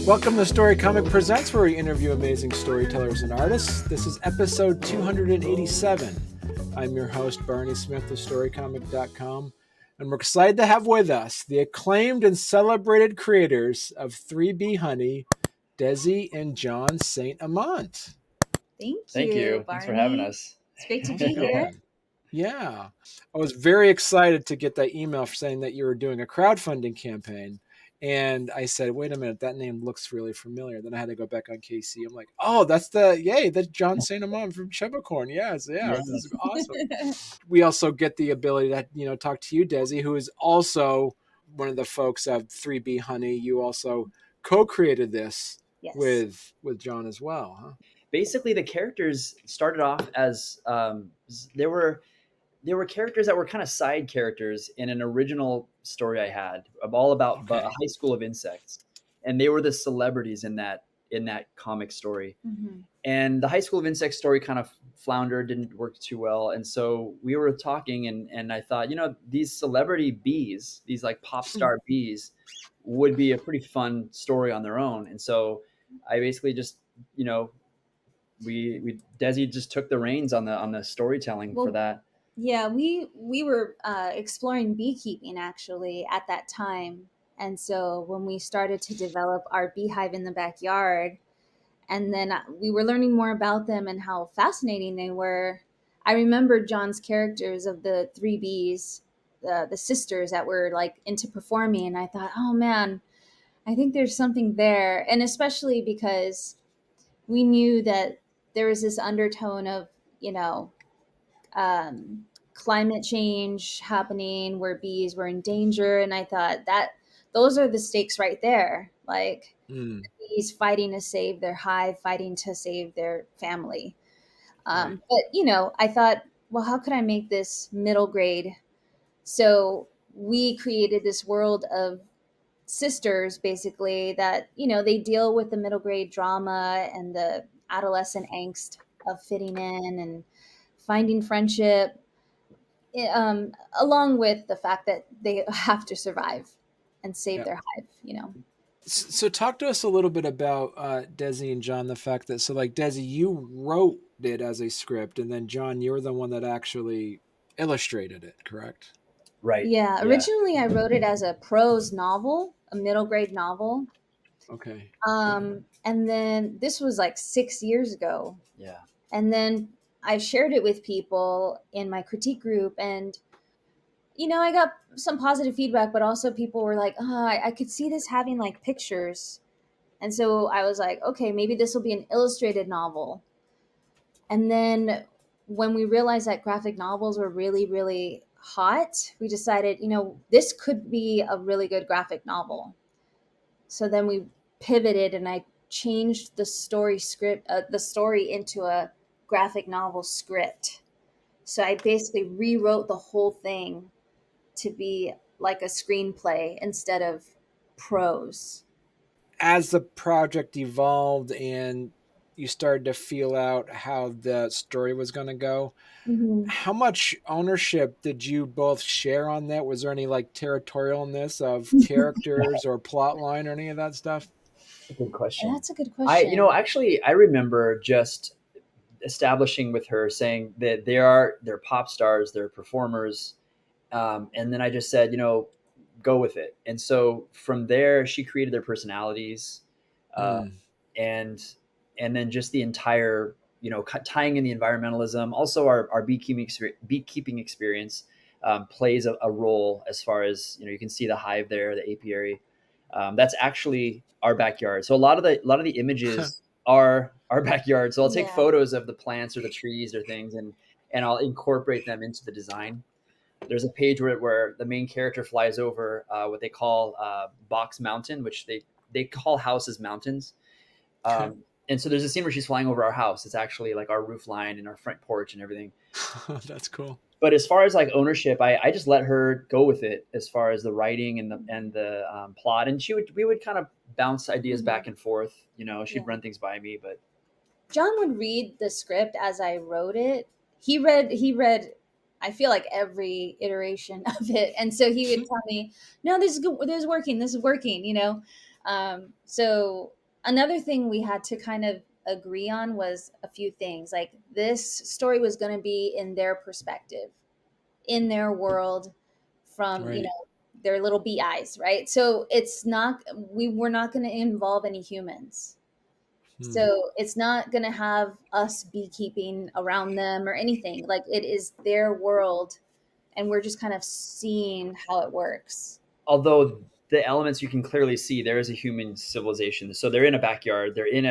Welcome to Storycomic Presents, where we interview amazing storytellers and artists. This is episode 287. I'm your host, Barney Smith of Storycomic.com, and we're excited to have with us the acclaimed and celebrated creators of 3B Honey, Desi and Jon St. Amant. Thank you. Barney. Thanks for having us. It's great to be here. Yeah. I was very excited to get that email saying that you were doing a crowdfunding campaign. And I said, wait a minute, that name looks really familiar. Then I had to go back on KC. I'm like, oh, that's Jon St. Amant from Chebacorn. Yes, this is awesome. We also get the ability to, talk to you, Desi, who is also one of the folks of 3B Honey. You also co-created this with Jon as well, huh? Basically, the characters started off as there were characters that were kind of side characters in an original story I had all about a high school of insects, and they were the celebrities in that comic story. Mm-hmm. And the high school of insects story kind of floundered, didn't work too well, and so we were talking, and I thought, these celebrity bees, these like pop star bees, would be a pretty fun story on their own. And so I basically just Desi just took the reins on the storytelling for that. Yeah, we were exploring beekeeping actually at that time. And so when we started to develop our beehive in the backyard, and then we were learning more about them and how fascinating they were, I remembered Jon's characters of the three bees, the sisters that were like into performing. And I thought, oh man, I think there's something there. And especially because we knew that there was this undertone of, climate change happening where bees were in danger. And I thought that those are the stakes right there. Like the bees fighting to save their hive, fighting to save their family. Right. But, I thought, well, how could I make this middle grade? So we created this world of sisters, basically, that, they deal with the middle grade drama and the adolescent angst of fitting in and finding friendship, along with the fact that they have to survive and save their hive, So talk to us a little bit about Desi and Jon, the fact that, Desi, you wrote it as a script, and then Jon, you're the one that actually illustrated it, correct? Right. Yeah. Originally, I wrote it as a prose novel, a middle grade novel. Okay. And then this was like 6 years ago. Yeah. And then I shared it with people in my critique group, and I got some positive feedback, but also people were like, I could see this having like pictures. And so I was like, okay, maybe this will be an illustrated novel. And then when we realized that graphic novels were really, really hot, we decided, this could be a really good graphic novel. So then we pivoted, and I changed the story into a graphic novel script. So I basically rewrote the whole thing to be like a screenplay instead of prose. As the project evolved and you started to feel out how the story was going to go, how much ownership did you both share on that? Was there any like territorialness of characters or plot line or any of that stuff? Good question. That's a good question. Actually, I remember just establishing with her, saying that they're pop stars, they're performers, and then I just said, go with it. And so from there, she created their personalities, and then just the entire, tying in the environmentalism. Also, our beekeeping experience plays a role as far as, you can see the hive there, the apiary. That's actually our backyard. So a lot of the images are our backyard. So I'll take photos of the plants or the trees or things, and I'll incorporate them into the design. There's a page where the main character flies over what they call Box Mountain, which they call houses mountains. And so there's a scene where she's flying over our house. It's actually like our roof line and our front porch and everything. That's cool. But as far as like ownership, I just let her go with it as far as the writing and the plot. And we would kind of bounce ideas back and forth. She'd run things by me. But Jon would read the script as I wrote it. He read I feel like every iteration of it. And so he would tell me, no, this is good. This is working. So another thing we had to kind of agree on was a few things. Like this story was going to be in their perspective, in their world, from Right. their little bee eyes, right? So it's not, we were not going to involve any humans. Hmm. So it's not going to have us beekeeping around them or anything. Like it is their world, and we're just kind of seeing how it works. Although the elements you can clearly see, there is a human civilization. So they're in a backyard. They're in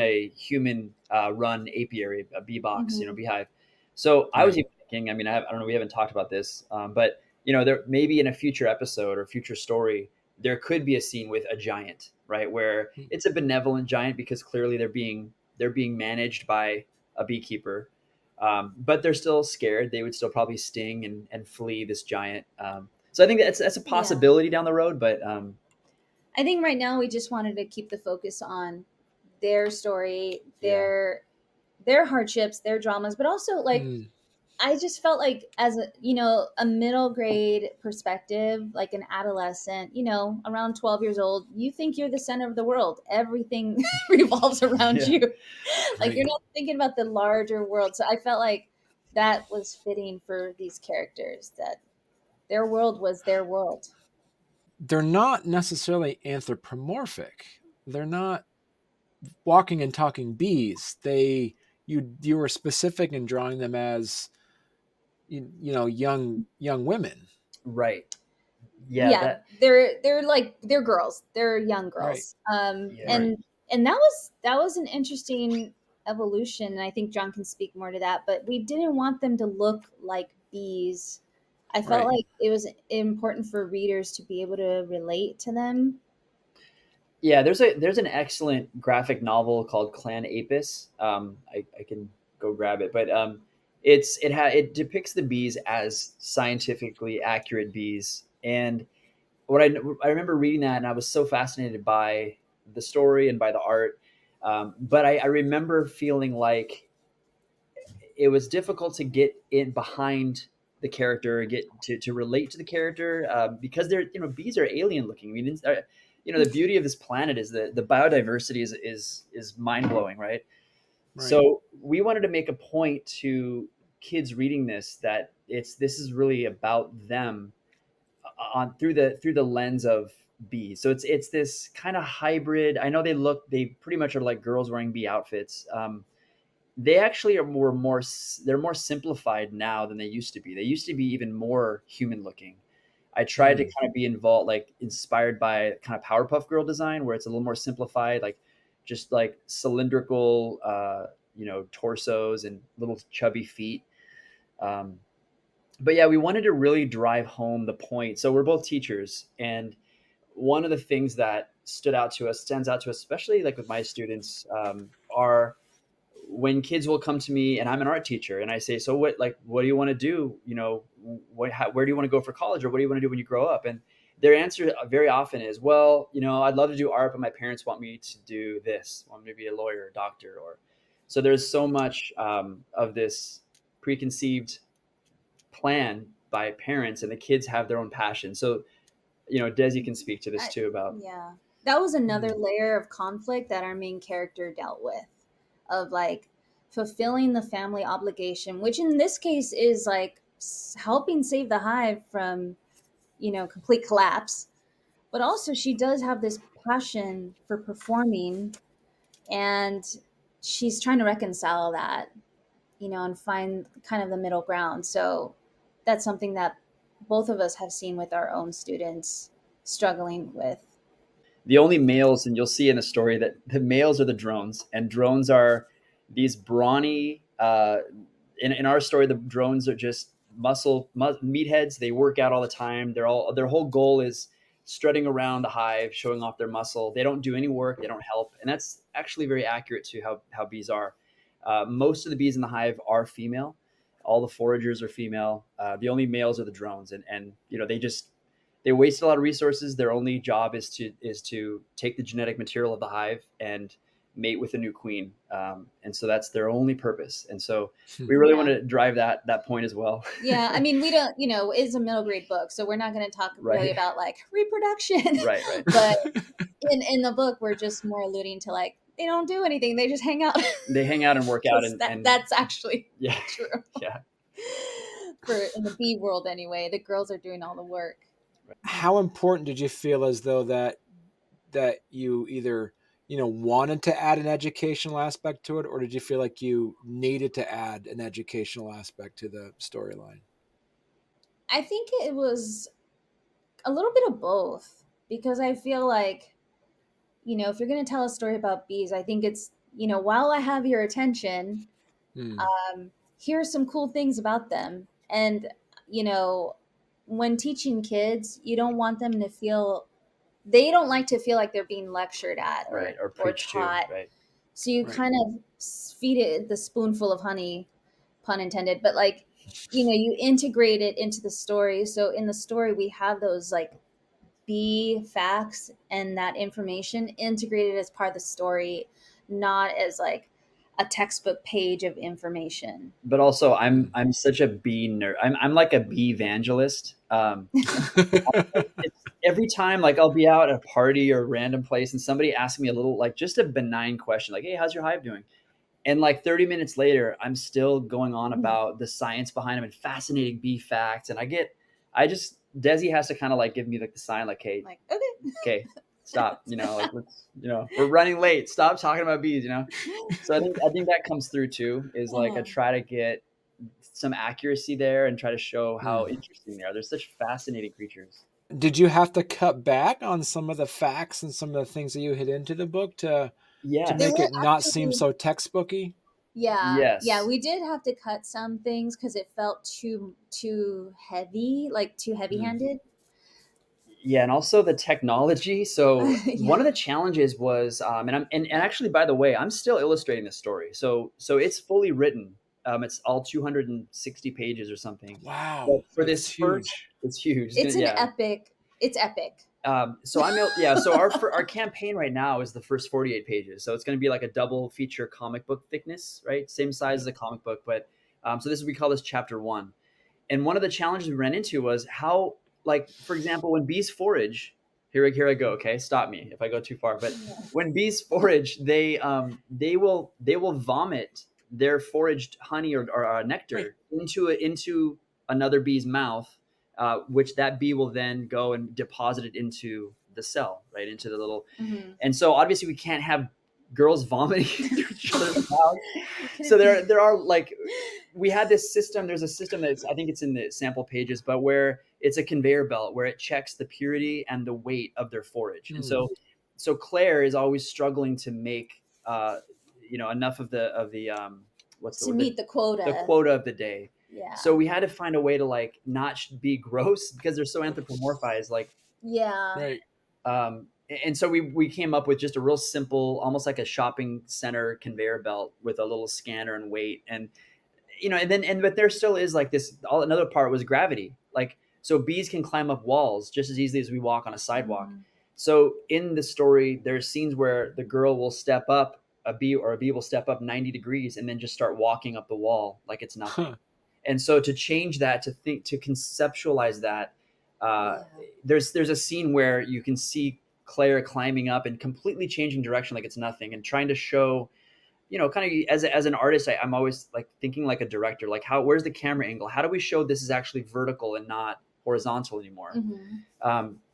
a human run apiary, a bee box, Hmm. beehive. So I was Right. even thinking. I mean, I don't know. We haven't talked about this, but there maybe in a future episode or future story, there could be a scene with a giant, right, where Hmm. it's a benevolent giant because clearly they're being managed by a beekeeper. But they're still scared. They would still probably sting and flee this giant. So I think that's a Yeah. possibility down the road, but I think right now we just wanted to keep the focus on their story, yeah, their hardships, their dramas, but also like Hmm. I just felt like as a middle grade perspective, like an adolescent, around 12 years old, you think you're the center of the world. Everything revolves around yeah. you. Like Right. you're not thinking about the larger world. So I felt like that was fitting for these characters, that their world was their world. They're not necessarily anthropomorphic. They're not walking and talking bees. You were specific in drawing them as young women. Right. Yeah, Yeah, that they're like they're girls, they're young Right. girls, yeah. Right. and that was an interesting evolution, and I think John can speak more to that, but we didn't want them to look like bees. I felt Right. like it was important for readers to be able to relate to them. Yeah, there's an excellent graphic novel called Clan Apis. I can go grab it, but it depicts the bees as scientifically accurate bees. And what I remember reading that, and I was so fascinated by the story and by the art. But I remember feeling like it was difficult to get in behind the character, get to relate to the character, because they're bees are alien looking. I mean, the beauty of this planet is that the biodiversity is mind blowing, right? Right. So we wanted to make a point to kids reading this that this is really about them on through the lens of bees. So it's this kind of hybrid. I know they pretty much are like girls wearing bee outfits. They actually are they're more simplified now than they used to be. They used to be even more human looking. I tried to Hmm. kind of be involved, like inspired by kind of Powerpuff Girl design, where it's a little more simplified, like just like cylindrical, torsos and little chubby feet. Um, but yeah, we wanted to really drive home the point. So we're both teachers, and one of the things that stands out to us, especially like with my students, are when kids will come to me, and I'm an art teacher, and I say, so what do you want to do? Where do you want to go for college, or what do you want to do when you grow up? And their answer very often is, well, I'd love to do art, but my parents want me to do this, want me to be a lawyer, a doctor, or so there's so much of this preconceived plan by parents, and the kids have their own passion. So, Desi can speak to this I, too about. yeah, that was another Hmm. layer of conflict that our main character dealt with, of like fulfilling the family obligation, which in this case is like helping save the hive from complete collapse. But also, she does have this passion for performing, and she's trying to reconcile that, and find kind of the middle ground. So that's something that both of us have seen with our own students struggling with. The only males, and you'll see in the story that the males are the drones, and drones are these brawny. In our story, the drones are just meatheads. They work out all the time. Their whole goal is strutting around the hive, showing off their muscle. They don't do any work. They don't help, and that's actually very accurate to how bees are. Most of the bees in the hive are female. All the foragers are female. The only males are the drones, and they waste a lot of resources. Their only job is to take the genetic material of the hive and mate with a new queen, and so that's their only purpose. And so we really want to drive that point as well. Yeah, I mean, we don't, it's a middle grade book, so we're not going to talk really about like reproduction. Right. But in the book, we're just more alluding to like they don't do anything; they just hang out. They hang out and work out, and that's actually true. Yeah. In the bee world, anyway, the girls are doing all the work. How important did you feel as though that you either wanted to add an educational aspect to it, or did you feel like you needed to add an educational aspect to the storyline? I think it was a little bit of both, because I feel like, if you're going to tell a story about bees, I think it's, while I have your attention, here's some cool things about them. And, when teaching kids, you don't want them to feel, they don't like to feel like they're being lectured at or taught. To, right. So you kind of feed it the spoonful of honey, pun intended, but like, you integrate it into the story. So in the story, we have those like bee facts and that information integrated as part of the story, not as like a textbook page of information. But also, I'm such a bee nerd. I'm like a bee evangelist. Every time, like, I'll be out at a party or a random place, and somebody asks me a little, like, just a benign question, like, "Hey, how's your hive doing?" And like 30 minutes later, I'm still going on about the science behind them and fascinating bee facts. And Desi has to kind of like give me like the sign, like, "Hey, like, okay, stop, like, let's, we're running late. Stop talking about bees, So I think that comes through too, is like I try to get some accuracy there and try to show how interesting they are. They're such fascinating creatures. Did you have to cut back on some of the facts and some of the things that you hit into the book to make it not seem so textbooky? Yeah. Yes. Yeah, we did have to cut some things because it felt too heavy, like too heavy-handed. Yeah, and also the technology. So one of the challenges was, and actually, by the way, I'm still illustrating this story. So it's fully written. It's all 260 pages or something. Wow, but for that's this huge. It's huge. It's epic. It's epic. So our campaign right now is the first 48 pages. So it's going to be like a double feature comic book thickness, right? Same size as a comic book, but so we call this chapter 1. And one of the challenges we ran into was how, like, for example, when bees forage, here I go. Okay, stop me if I go too far. But when bees forage, they will vomit their foraged honey or nectar into another bee's mouth, which that bee will then go and deposit it into the cell, right, into the little. And so obviously we can't have girls vomiting into each other's mouth. So there are, like, we had this system. There's a system that's, I think it's in the sample pages, but where it's a conveyor belt where it checks the purity and the weight of their forage. And so Claire is always struggling to make enough of the meet the quota of the day. Yeah. So we had to find a way to, like, not be gross because they're so anthropomorphized. Like, right. And so we came up with just a real simple, almost like a shopping center conveyor belt with a little scanner and weight, and but there still is like this. Another part was gravity. Like, so bees can climb up walls just as easily as we walk on a sidewalk. So in the story, there's scenes where the girl will step up, a bee will step up 90 degrees and then just start walking up the wall like it's nothing. And so to change that, to conceptualize that, there's a scene where you can see Claire climbing up and completely changing direction like it's nothing, and trying to show, kind of as an artist, I'm always like thinking like a director, like where's the camera angle? How do we show this is actually vertical and not horizontal anymore?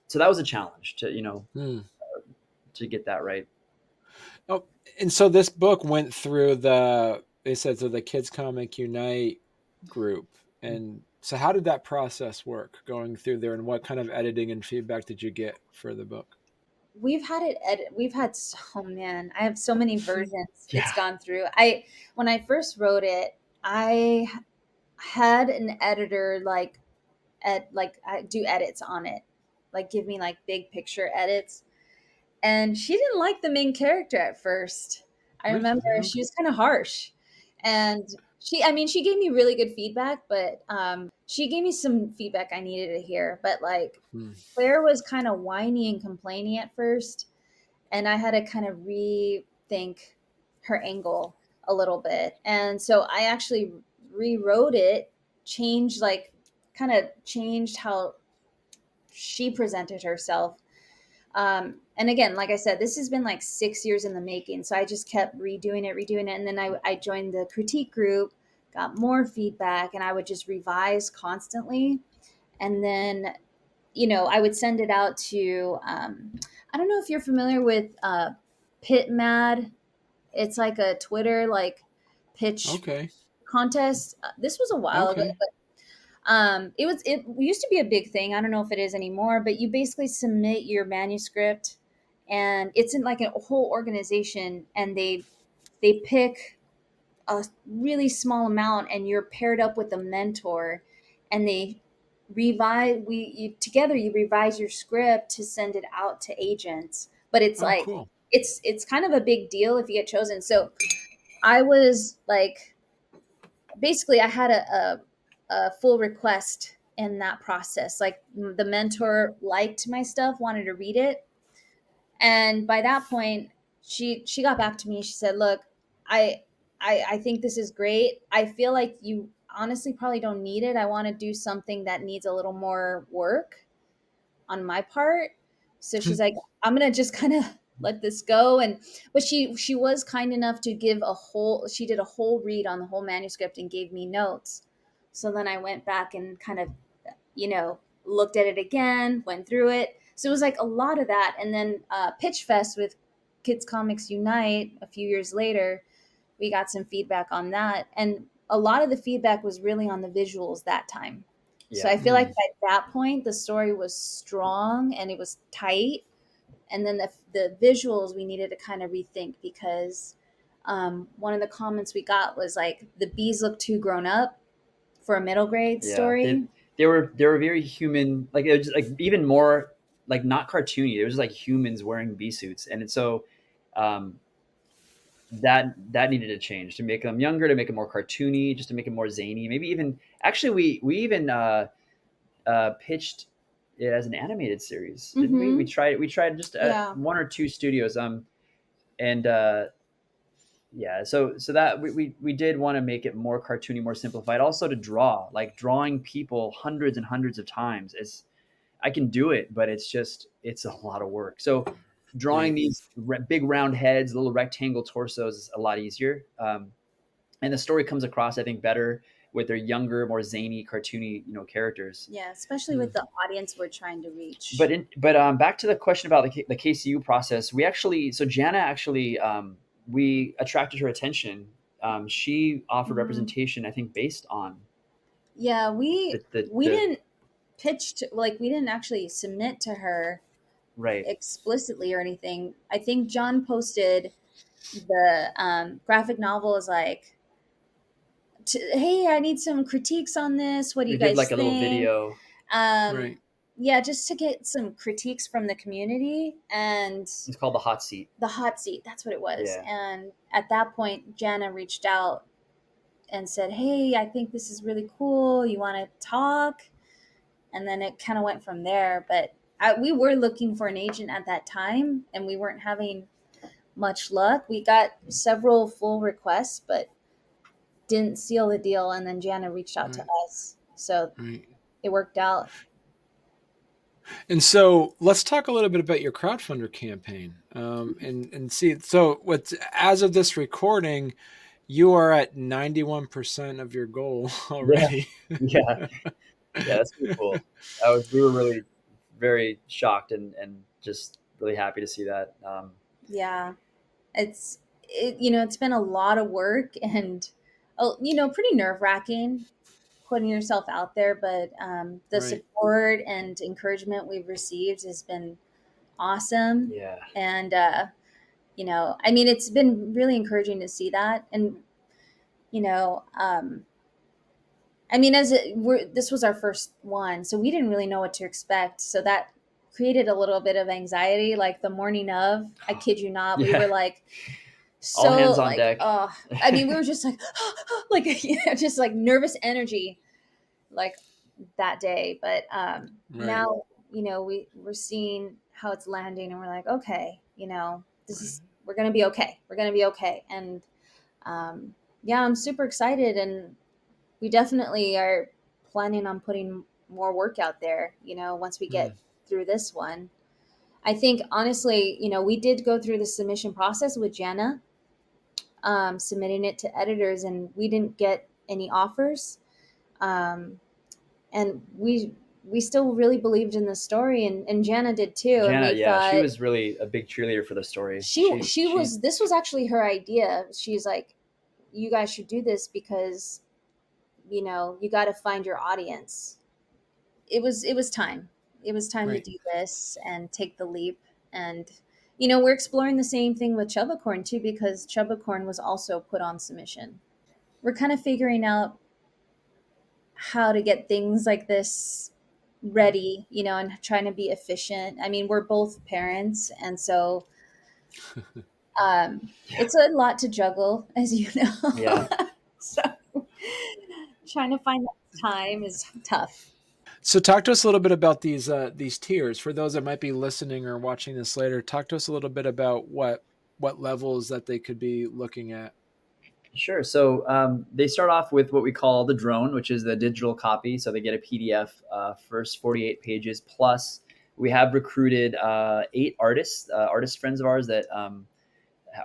So that was a challenge to to get that right. Oh, and so this book went through the Kids Comic Unite group. And so how did that process work going through there, and what kind of editing and feedback did you get for the book? We've had I have so many versions it's gone through. When I first wrote it, I had an editor I do edits on it, like give me like big picture edits, and she didn't like the main character at first. I remember she was kind of harsh, and she gave me really good feedback, but she gave me some feedback I needed to hear. But like Claire was kind of whiny and complaining at first, and I had to kind of rethink her angle a little bit. And so I actually rewrote it, changed like kind of changed how she presented herself. And again, like I said, this has been like 6 years in the making. So I just kept redoing it. And then I joined the critique group, got more feedback, and I would just revise constantly. And then, I would send it out to, I don't know if you're familiar with Pit Mad. It's like a Twitter, like pitch Okay. contest. This was a while ago, Okay. but it used to be a big thing. I don't know if it is anymore, but you basically submit your manuscript, and it's in like a whole organization, and they pick a really small amount, and you're paired up with a mentor, and they together you revise your script to send it out to agents. But it's Oh, like cool. it's kind of a big deal if you get chosen. So I was like, basically I had a full request in that process. Like the mentor liked my stuff, wanted to read it, and by that point she got back to me. She said, look, i I think this is great. I feel like you honestly probably don't need it. I want to do something that needs a little more work on my part. So she's like, I'm gonna just kind of let this go. And but she was kind enough to give she did a whole read on the whole manuscript and gave me notes. So then I went back and kind of, looked at it again, went through it. So it was like a lot of that. And then Pitch Fest with Kids Comics Unite a few years later, we got some feedback on that. And a lot of the feedback was really on the visuals that time. So Yeah. I feel like at that point the story was strong and it was tight, and then the visuals we needed to kind of rethink, because one of the comments we got was like the bees look too grown up for a middle grade Yeah, story. they were very human, like it was just, like even more like not cartoony. It was just like humans wearing bee suits, and it's so um, that needed to change to make them younger, to make it more cartoony, just to make it more zany. Maybe even actually we even pitched it as an animated series, didn't we? Mm-hmm. We tried just Yeah. one or two studios, and yeah, so that we did want to make it more cartoony, more simplified, also to draw, like drawing people hundreds and hundreds of times is, I can do it, but it's a lot of work. So drawing Right. these big round heads, little rectangle torsos is a lot easier, and the story comes across, I think, better with their younger, more zany, cartoony, characters. Yeah, especially with the audience we're trying to reach. But back to the question about the KCU process. We actually, so Jana actually, we attracted her attention. She offered Mhm. representation, I think, based on Yeah, we the didn't we didn't actually submit to her right. explicitly or anything. I think John posted the graphic novel is like, hey, I need some critiques on this. What do We you did guys like a little think? video. Um, Right. yeah, just to get some critiques from the community. And It's called the hot seat. the hot seat, that's what it was. Yeah. And at that point, Jana reached out and said, hey, I think this is really cool. You want to talk? And then it kind of went from there. But we were looking for an agent at that time, and we weren't having much luck. We got several full requests, but didn't seal the deal. And then Jana reached out to Right. us. So Right. it worked out. And so let's talk a little bit about your crowdfunder campaign, and see. So, what as of this recording, you are at 91% of your goal Yeah. already. Yeah. Yeah. That's pretty cool. We were really very shocked and just really happy to see that. Yeah. It's been a lot of work and, pretty nerve wracking putting yourself out there. But the Right. support and encouragement we've received has been awesome. Yeah. And, I mean, it's been really encouraging to see that. And, you know, um, I mean, this was our first one, so we didn't really know what to expect. So that created a little bit of anxiety. Like the morning of, I kid you not, we were Yeah. like, All so hands on like, deck. I mean, we were just like, like, just like nervous energy, like that day. But Right. now, we're seeing how it's landing, and we're like, okay, this Right. is we're gonna be okay. We're gonna be okay. And yeah, I'm super excited, and we definitely are planning on putting more work out there. Once we get through this one, I think honestly, we did go through the submission process with Jana, submitting it to editors, and we didn't get any offers. And we still really believed in the story, and Jana did too. And Jana, we yeah, she thought was really a big cheerleader for the story. she was, this was actually her idea. She's like, you guys should do this because you got to find your audience. It was time. It was time to Right. do this and take the leap. And we're exploring the same thing with Chubbicorn too, because Chubbicorn was also put on submission. We're kind of figuring out how to get things like this ready, and trying to be efficient. I mean, we're both parents, and so it's a lot to juggle, as you know. Yeah. So trying to find that time is tough. So talk to us a little bit about these tiers for those that might be listening or watching this later. Talk to us a little bit about what levels that they could be looking at. Sure. So they start off with what we call the drone, which is the digital copy. So they get a PDF, first 48 pages. Plus, we have recruited 8 artists, artist friends of ours that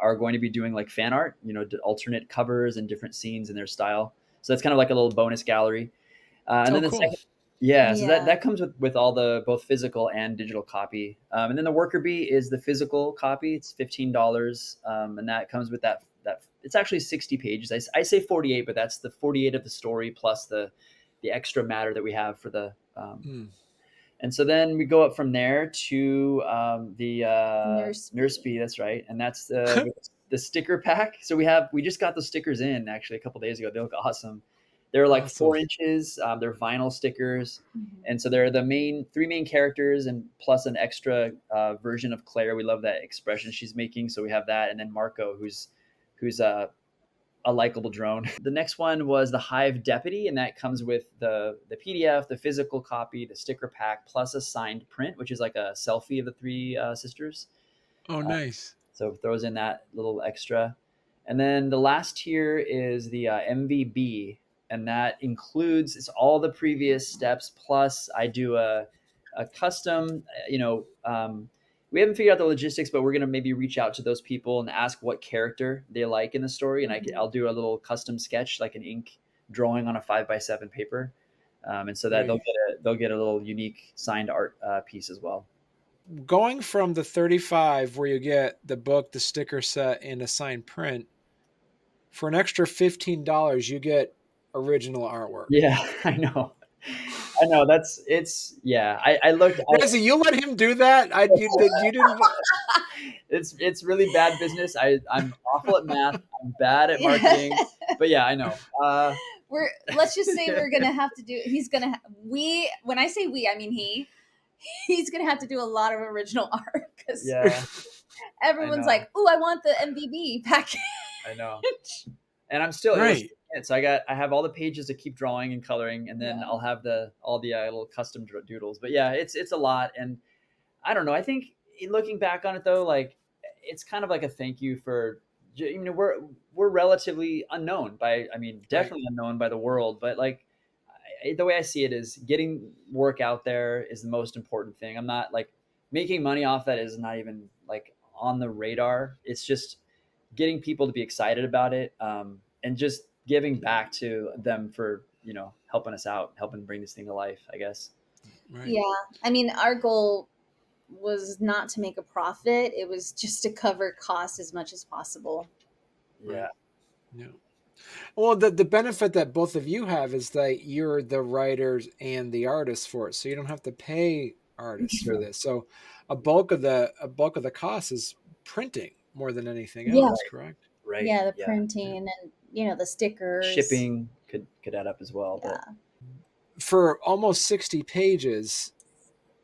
are going to be doing like fan art, alternate covers and different scenes in their style. So that's kind of like a little bonus gallery. And then the cool. second, yeah, so Yeah. that comes with all the both physical and digital copy. And then the worker bee is the physical copy. It's $15, and that comes with that it's actually 60 pages. I say 48, but that's the 48 of the story plus the extra matter that we have for the. And so then we go up from there to the nurse bee. That's right, and that's the sticker pack. So we just got the stickers in actually a couple days ago. They look awesome. They're like Awesome. 4 inches. They're vinyl stickers, and so they're the three main characters, and plus an extra version of Claire. We love that expression she's making, so we have that, and then Marco, who's a likable drone. The next one was the Hive Deputy, and that comes with the PDF, the physical copy, the sticker pack, plus a signed print, which is like a selfie of the 3 sisters. Oh, nice. So it throws in that little extra. And then the last tier is the MVB, and that includes it's all the previous steps, plus I do a custom, we haven't figured out the logistics, but we're going to maybe reach out to those people and ask what character they like in the story. And I'll do a little custom sketch, like an ink drawing on a 5x7 paper. And so that they'll get a little unique signed art piece as well. Going from the 35 where you get the book, the sticker set, and a signed print, for an extra $15, you get original artwork. Yeah, I know. I looked. Desi, you let him do that? You didn't. It's really bad business. I'm awful at math. I'm bad at marketing. But yeah, I know. Let's just say we're gonna have to do. He's gonna. When I say we, I mean he. He's gonna have to do a lot of original art because everyone's like, "Ooh, I want the MVB package." I know. And I'm still right. So I have all the pages to keep drawing and coloring, and then I'll have all the little custom doodles. But yeah, it's a lot, and I don't know. I think looking back on it though, like it's kind of like a thank you for. We're relatively unknown definitely unknown by the world, but like the way I see it is getting work out there is the most important thing. I'm not like making money off that is not even like on the radar. It's just getting people to be excited about it, and just giving back to them for helping us out, helping bring this thing to life, I guess. Right. Yeah, I mean, our goal was not to make a profit. It was just to cover costs as much as possible. Yeah. Well, the benefit that both of you have is that you're the writers and the artists for it, so you don't have to pay artists for this. So a bulk of the cost is printing more than anything else, correct? Right. Yeah, the printing and the stickers, shipping could add up as well. Yeah. But for almost 60 pages,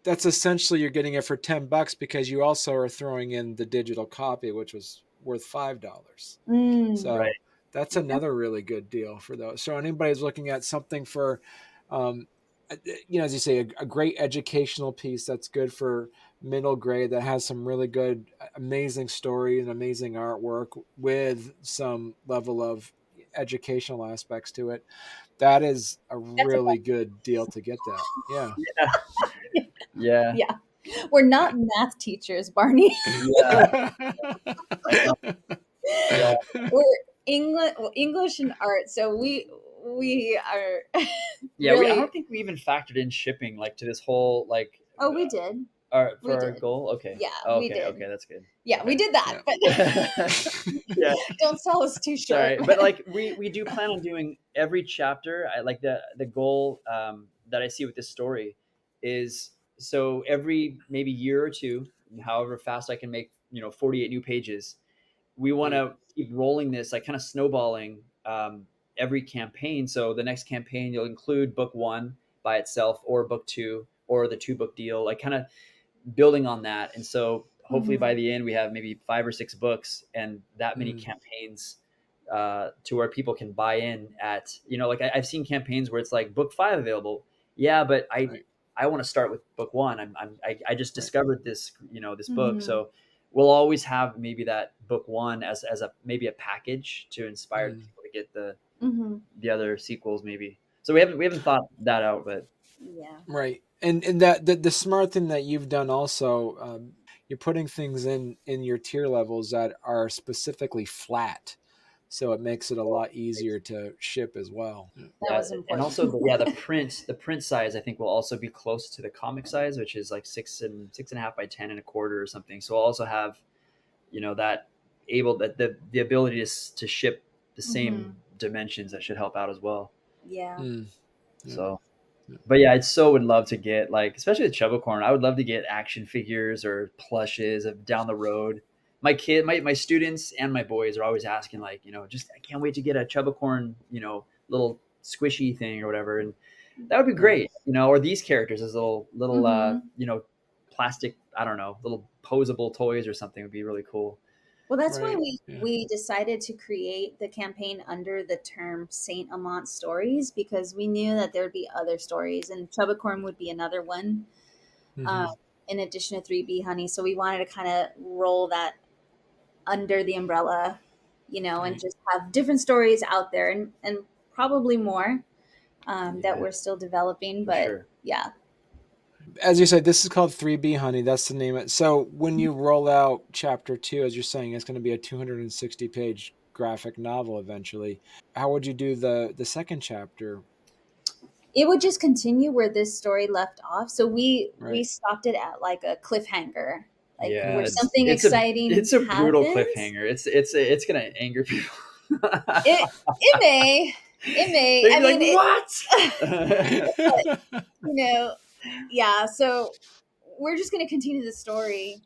that's essentially you're getting it for $10 because you also are throwing in the digital copy, which was worth $5. So that's another really good deal for those. So anybody's looking at something for, as you say, a great educational piece that's good for middle grade that has some really good, amazing story and amazing artwork with some level of educational aspects to it, that is a That's a really good deal to get that. Yeah. Yeah. yeah. We're not math teachers, Barney. Yeah. I know. Yeah. We're English and art, so we are Yeah. I really. don't think we even factored in shipping like to this whole like Oh, we did. our We for our did. goal. Okay. Yeah, Oh, we okay. did. Okay. That's good. Yeah, we Okay. did that, Yeah. but Yeah. don't sell us too short. Sorry, but like we do plan on doing every chapter. I like the goal that I see with this story is so every maybe year or two, however fast I can make 48 new pages. We want Right. to keep rolling this, like kind of snowballing every campaign. So the next campaign you'll include book one by itself, or book two, or the two book deal, like kind of building on that. And so hopefully by Mhm. the end we have maybe 5 or 6 books and that many Mm. campaigns to where people can buy in at, like I've seen campaigns where it's like book 5 available. Yeah, but I Right. I want to start with book one. I just Right. discovered this this book. Mhm. So we'll always have maybe that book one as a maybe a package to inspire Mm. people to get Mhm. the other sequels maybe. So we haven't thought that out, but Yeah. Right. And that the smart thing that you've done also, you're putting things in your tier levels that are specifically flat, so it makes it a lot easier to ship as well. That yeah, was and important. also the print size I think will also be close to the comic size, which is like 6.5 by 10.25 or something. So we'll also have that able that the ability to ship the same Mhm. dimensions. That should help out as well. Yeah. Mm. Yeah. So, Yeah. but yeah, I so would love to get like, especially with Chubacorn, I would love to get action figures or plushes of down the road. My students and my boys are always asking like, just I can't wait to get a Chubacorn, little squishy thing or whatever, and that would be Right. great, or these characters as little Mhm. plastic, I don't know, little posable toys or something would be really cool. Well, that's why Right. we Yeah. we decided to create the campaign under the term Saint Amant stories, because we knew that there would be other stories, and Chubacorn would be another one, um, Hmm. in addition to 3B Honey. So we wanted to kind of roll that under the umbrella, and Right. just have different stories out there, and probably more, that Yeah, we're still developing. for But sure. yeah, As you said, this is called 3B Honey. That's the name of it. So when you roll out chapter two, as you're saying, it's going to be a 260-page graphic novel eventually. How would you do the second chapter? it would just continue where this story left off. So we Right. stopped it at like a cliffhanger, like Yeah, where Mm. something it's a exciting it's a brutal happens. cliffhanger. It's gonna anger people. It may, it may. They'd I be like, mean, it, "What?" you know, yeah. So we're just gonna continue the story,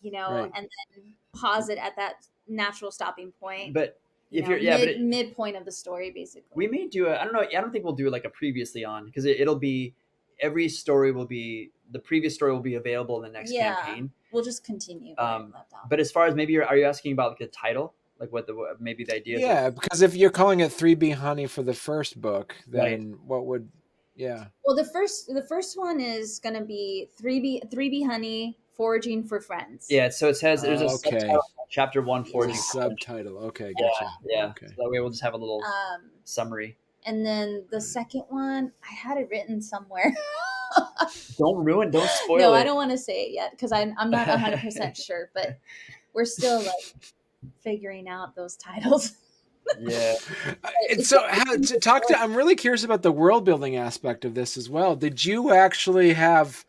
Right. and then pause it at that natural stopping point. But if you're, yeah, but Midpoint of the story, basically. we may do I don't know. I don't think we'll do like a previously on, because it'll be every story will be the previous story will be available in the next Yeah, campaign. we'll just continue where it Um, left off. but as far as maybe are you asking about like the title, like maybe the ideas of Yeah, because if you're calling it 3B Honey for the first book, right? then what would, yeah. Well, the first one is gonna be 3B Honey Foraging for Friends. Yeah. So it says there's a Okay. subtitle, chapter one, Yeah. There's a foraging for friendship. subtitle. Okay, Yeah, gotcha. yeah. Okay. So that way we'll just have a little Um, summary. and then the second one, I had it written somewhere. Don't No, spoil I it. don't want to say it yet because I'm not 100% sure, but we're still like figuring out those titles. Yeah. And It's so, gonna how be to talk to? I'm really curious about the world building aspect of this as well. Did you actually have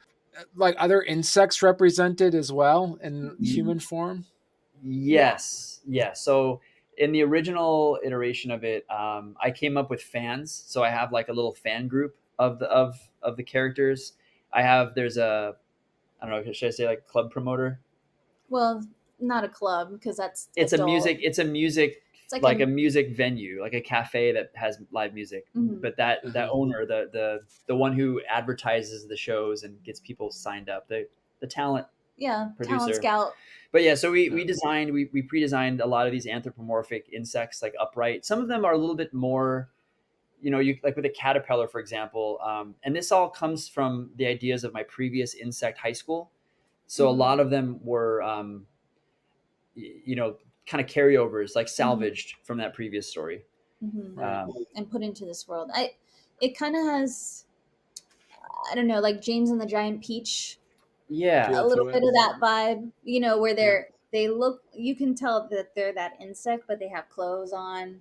like other insects represented as well in human form? Yeah. Yes. Yeah. So in the original iteration of it, I came up with fans. So I have like a little fan group of the characters. There's I don't know, should I say like club promoter? Well, not a club because that's It's a adult. music. It's a music It's like like a a music venue, like a cafe that has live music. mhm. But that Uh-huh. owner, the one who advertises the shows and gets people signed up, the talent Yeah, talent producer. scout. But yeah, so we Yeah. designed we pre-designed a lot of these anthropomorphic insects, like upright. Some of them are a little bit more, you like with a caterpillar, for example. And this all comes from the ideas of my previous insect high school. So a lot of them were, you know, kind of carryovers, like salvaged from that previous story. And put into this world. It kind of has, I don't know, like James and the Giant Peach, Yeah, a Feel little to bit it. of that vibe, you know, where Yeah. they look, you can tell that they're that insect, but they have clothes on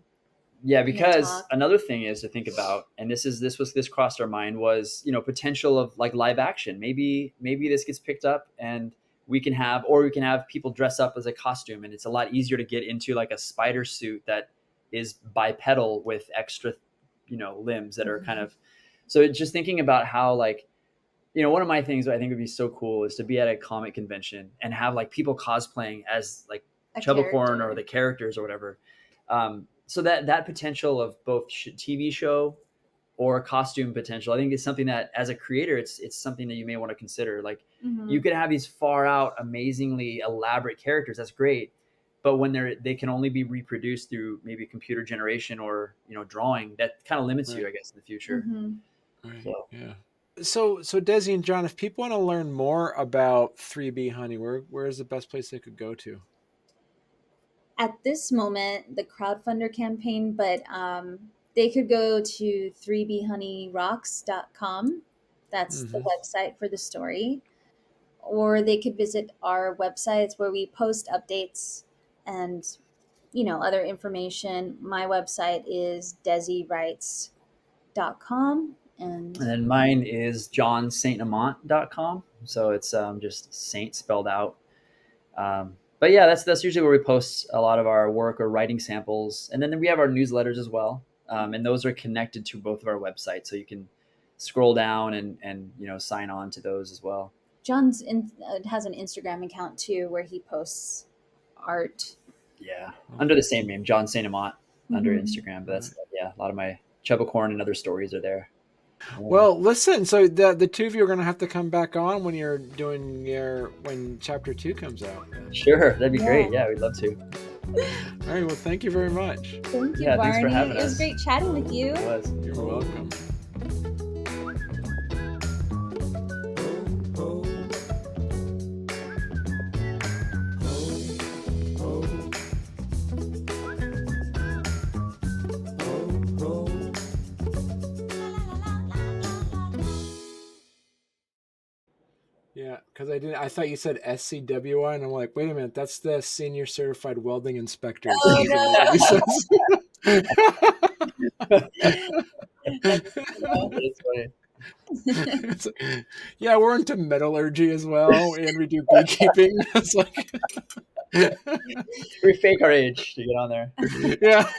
yeah. and they Because talk. another thing is to think about, and this crossed our mind, was, you know, potential of like live action. Maybe this gets picked up and we can have people dress up as a costume, and it's a lot easier to get into like a spider suit that is bipedal with extra, you know, limbs that are kind of. So it's just thinking about how, like, you know, one of my things that I think would be so cool is to be at a comic convention and have like people cosplaying as like A Chubblecorn or character. the characters or whatever. So that potential of both TV show or costume potential, I think is something that as a creator, it's something that you may want to consider. Like, you could have these far out, amazingly elaborate characters. That's great. But when they can only be reproduced through maybe computer generation or, you know, drawing, that kind of limits you, Right. I guess, in the future. Right. So Yeah. So Desi and John, if people want to learn more about 3B Honey, where is the best place they could go to? At this moment, the crowdfunder campaign, but they could go to 3bhoneyrocks.com. That's the Mm-hmm. website for the story. Or they could visit our websites where we post updates and, you know, other information. My website is desywrites.com. And And then mine is johnsaintamont.com. So it's just saint spelled out. But yeah, that's usually where we post a lot of our work or writing samples. And then we have our newsletters as well. And those are connected to both of our websites. So you can scroll down and you know, sign on to those as well. Has an Instagram account too where he posts art. Yeah. Under Okay. the same name, John Saint Amont, under Mhm. Instagram. But All that's, right. yeah, a lot of my Chubblecorn and other stories are there. Yeah. Well, listen. So the two of you are going to have to come back on when you're doing when chapter 2 comes out. Sure. That'd be Yeah. great. Yeah, we'd love to. All right. Well, thank you very much. Thank you, Yeah, thanks for Barney. having It was us. great chatting with you. It was. You're welcome. Yeah, because I thought you said SCWI, and I'm like, wait a minute, that's the Senior Certified Welding Inspector, is Oh usually what he says. It's funny. It's like, yeah, we're into metallurgy as well, and we do beekeeping. It's like, We fake our age to get on there. yeah.